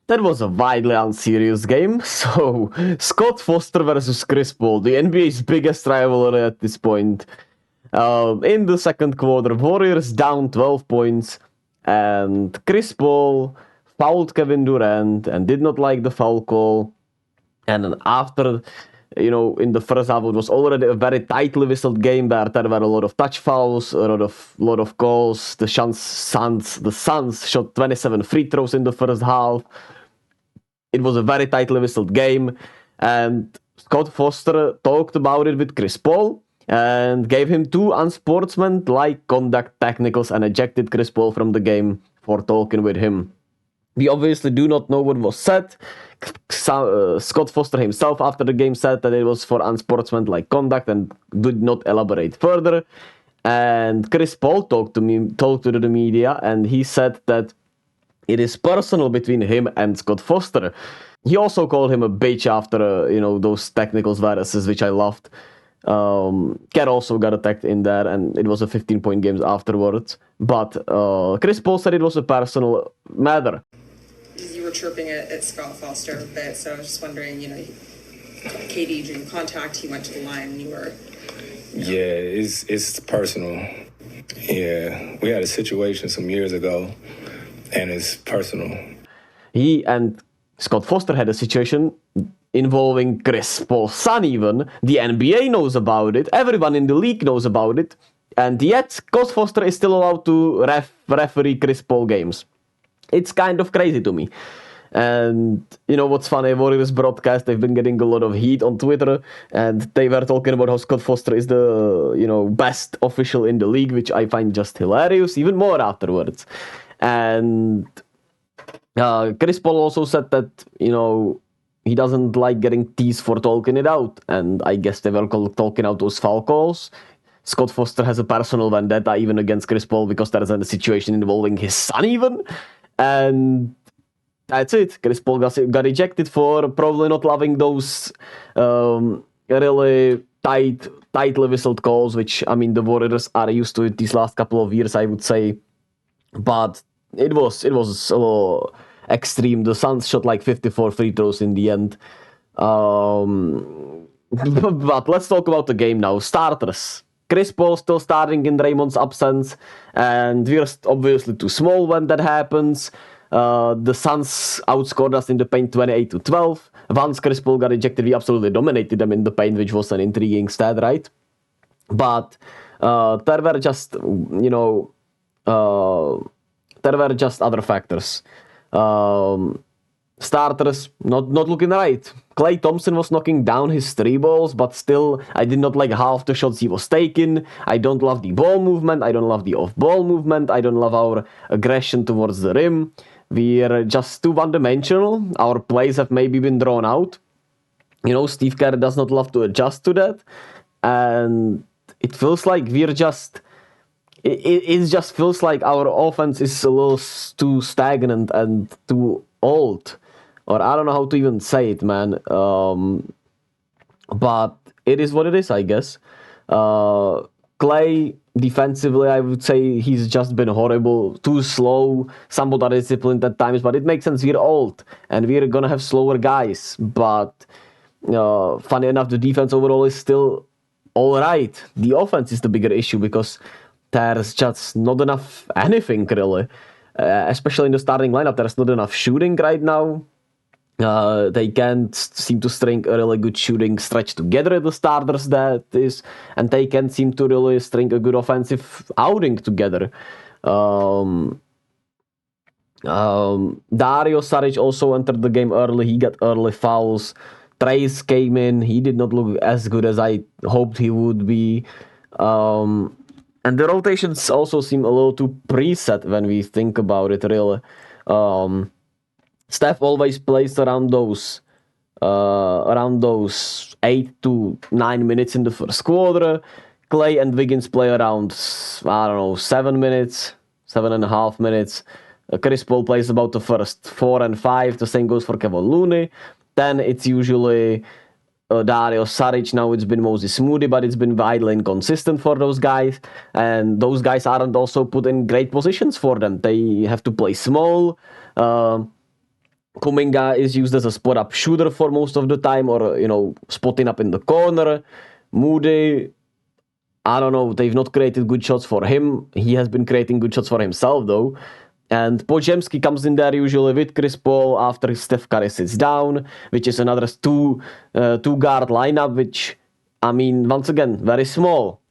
That was a wildly unserious game. So, Scott Foster versus Chris Paul, the NBA's biggest rivalry at this point. In the second quarter, Warriors down 12 points, and Chris Paul fouled Kevin Durant and did not like the foul call. And then after, in the first half, it was already a very tightly whistled game where there were a lot of touch fouls, a lot of calls. The Suns shot 27 free throws in the first half. It was a very tightly whistled game, and Scott Foster talked about it with Chris Paul and gave him 2 unsportsmanlike conduct technicals and ejected Chris Paul from the game for talking with him. We obviously do not know what was said. Scott Foster himself after the game said that it was for unsportsmanlike conduct and did not elaborate further. And Chris Paul talked to the media, and he said that it is personal between him and Scott Foster. He also called him a bitch after, those technicals viruses, which I loved. Cat also got attacked in there, and it was a 15-point game afterwards. But Chris Paul said it was a personal matter. You were chirping at Scott Foster a bit, so I was just wondering, KD drew contact, he went to the line, and you were... Yeah, it's personal. Yeah, we had a situation some years ago, and it's personal. He and Scott Foster had a situation involving Chris Paul's son even. The NBA knows about it. Everyone in the league knows about it. And yet, Scott Foster is still allowed to referee Chris Paul games. It's kind of crazy to me. And, what's funny, Warriors broadcast, they've been getting a lot of heat on Twitter, and they were talking about how Scott Foster is the, best official in the league, which I find just hilarious, even more afterwards. And Chris Paul also said that, he doesn't like getting teased for talking it out. And I guess they were talking out those foul calls. Scott Foster has a personal vendetta even against Chris Paul because there is a situation involving his son even. And that's it. Chris Paul got ejected for probably not loving those really tightly whistled calls, which, the Warriors are used to it these last couple of years, I would say. But it was a little extreme. The Suns shot like 54 free throws in the end. But let's talk about the game now. Starters. Chris Paul still starting in Draymond's absence, and we're obviously too small when that happens. The Suns outscored us in the paint 28-12. Once Chris Paul got ejected, we absolutely dominated them in the paint, which was an intriguing stat, right? But there were just, other factors. Starters not looking right. Klay Thompson was knocking down his 3 balls, but still, I did not like half the shots he was taking. I don't love the ball movement. I don't love the off-ball movement. I don't love our aggression towards the rim. We're just too one-dimensional. Our plays have maybe been drawn out. Steve Kerr does not love to adjust to that. And it feels like we're just... It just feels like our offense is a little too stagnant and too old. Or I don't know how to even say it, man. But it is what it is, I guess. Klay, defensively, I would say he's just been horrible. Too slow, somewhat undisciplined at times. But it makes sense, we're old. And we're going to have slower guys. But funny enough, the defense overall is still all right. The offense is the bigger issue because there's just not enough anything, really. Especially in the starting lineup, there's not enough shooting right now. They can't seem to string a really good shooting stretch together, the starters, that is, and they can't seem to really string a good offensive outing together. Dario Saric also entered the game early. He got early fouls. Trace came in. He did not look as good as I hoped he would be. And the rotations also seem a little too preset when we think about it, really. Steph always plays around those 8 to 9 minutes in the first quarter. Klay and Wiggins play around, 7 minutes, 7.5 minutes. Chris Paul plays about the first 4 and 5. The same goes for Kevin Looney. Then it's usually Dario Saric. Now it's been Moses Moody, but it's been widely inconsistent for those guys. And those guys aren't also put in great positions for them. They have to play small. Kuminga is used as a spot-up shooter for most of the time, or, spotting up in the corner. Moody, I don't know, they've not created good shots for him. He has been creating good shots for himself, though. And Podziemski comes in there usually with Chris Paul after Steph Curry sits down, which is another two-guard lineup, which, once again, very small.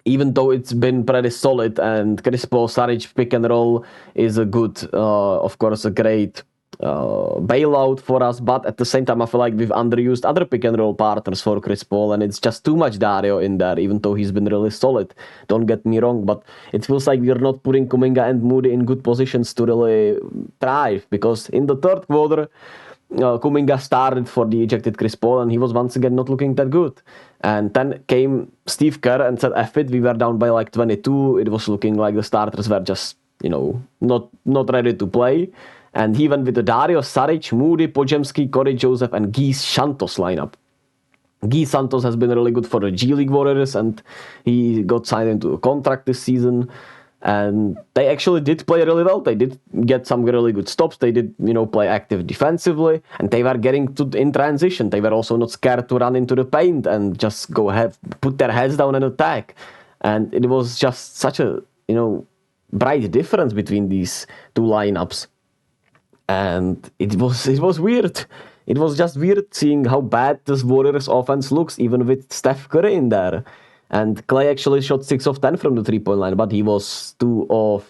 Even though it's been pretty solid, and Chris Paul Saric pick and roll is a good, of course, a great bailout for us, but at the same time I feel like we've underused other pick and roll partners for Chris Paul, and it's just too much Dario in there, even though he's been really solid, don't get me wrong, but it feels like we're not putting Kuminga and Moody in good positions to really thrive, because in the third quarter Kuminga started for the ejected Chris Paul, and he was once again not looking that good. And then came Steve Kerr and said, F it, we were down by like 22, it was looking like the starters were just, not ready to play. And he went with the Dario Saric, Moody, Podziemski, Corey Joseph, and Guy Santos lineup. Guy Santos has been really good for the G League Warriors, and he got signed into a contract this season. And they actually did play really well. They did get some really good stops. They did, play active defensively, and they were getting in transition. They were also not scared to run into the paint and just go ahead, put their heads down and attack. And it was just such a, bright difference between these two lineups. And it was weird. It was just weird seeing how bad this Warriors offense looks, even with Steph Curry in there. And Clay actually shot 6 of 10 from the 3-point line, but he was 2 of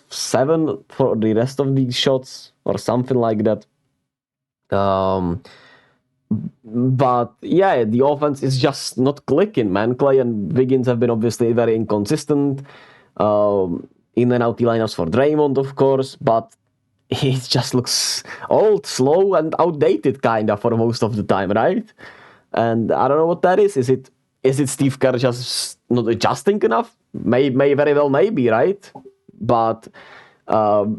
7 for the rest of these shots, or something like that. But yeah, the offense is just not clicking, man. Clay and Wiggins have been obviously very inconsistent. In and out the lineups for Draymond, of course, but it just looks old, slow, and outdated kinda for most of the time, right? And I don't know what that is. Is it Steve Kerr just not adjusting enough? May very well maybe, right? But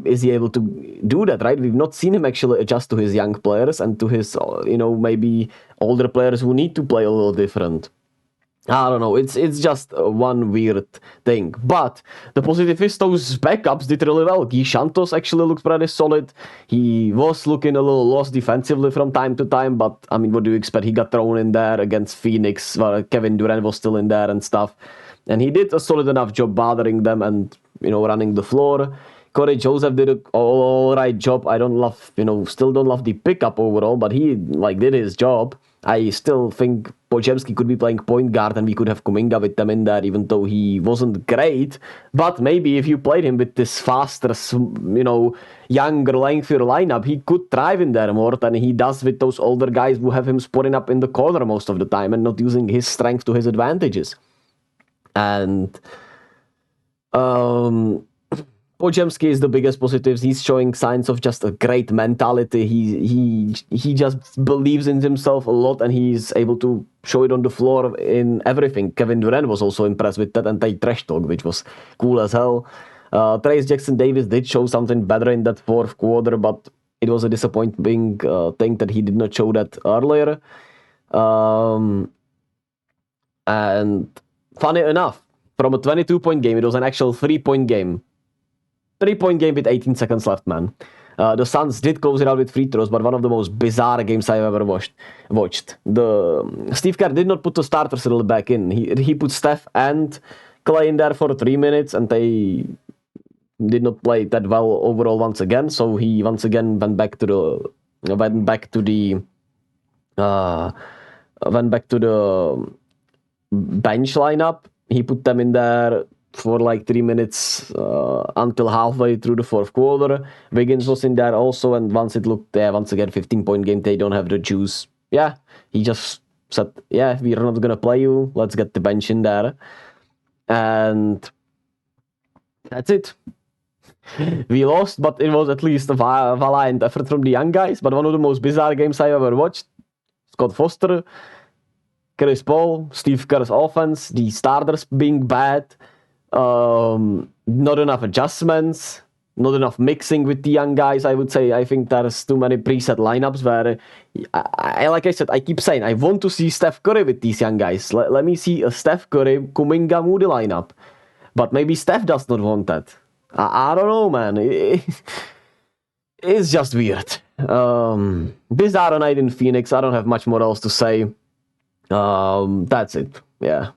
is he able to do that, right? We've not seen him actually adjust to his young players and to his, maybe older players who need to play a little different. I don't know, it's just one weird thing. But the positive is those backups did really well. Guy Santos actually looks pretty solid. He was looking a little lost defensively from time to time, but what do you expect? He got thrown in there against Phoenix, where Kevin Durant was still in there and stuff. And he did a solid enough job bothering them and, running the floor. Corey Joseph did an alright job. I don't love, still don't love the pickup overall, but he did his job. I still think Podziemski could be playing point guard and we could have Kuminga with them in there, even though he wasn't great. But maybe if you played him with this faster, younger, lengthier lineup, he could thrive in there more than he does with those older guys who have him spotting up in the corner most of the time and not using his strength to his advantages. And Podziemski is the biggest positive. He's showing signs of just a great mentality. He just believes in himself a lot, and he's able to show it on the floor in everything. Kevin Durant was also impressed with that anti-trash talk, which was cool as hell. Trace Jackson-Davis did show something better in that fourth quarter, but it was a disappointing thing that he did not show that earlier. And funny enough, from a 22-point game, it was an actual 3-point game. 3-point game with 18 seconds left, man. The Suns did close it out with free throws, but one of the most bizarre games I've ever watched. Steve Kerr did not put the starters really back in. He put Steph and Clay in there for 3 minutes, and they did not play that well overall once again. So he once again went back to the bench lineup. He put them in there for 3 minutes until halfway through the fourth quarter. Wiggins was in there also, and once it looked there, once again, 15-point game, they don't have the juice. Yeah, he just said, yeah, we're not going to play you. Let's get the bench in there. And that's it. We lost, but it was at least a valiant effort from the young guys. But one of the most bizarre games I ever watched. Scott Foster, Chris Paul, Steve Kerr's offense, the starters being bad. Not enough adjustments. not enough mixing with the young guys, I would say. I think there's too many preset lineups where, like I said, I keep saying, I want to see Steph Curry with these young guys. Let me see a Steph Curry, Kuminga, Moody lineup. But maybe Steph does not want that. I don't know, man. It's just weird. This Night in Phoenix, I don't have much more else to say. That's it. Yeah.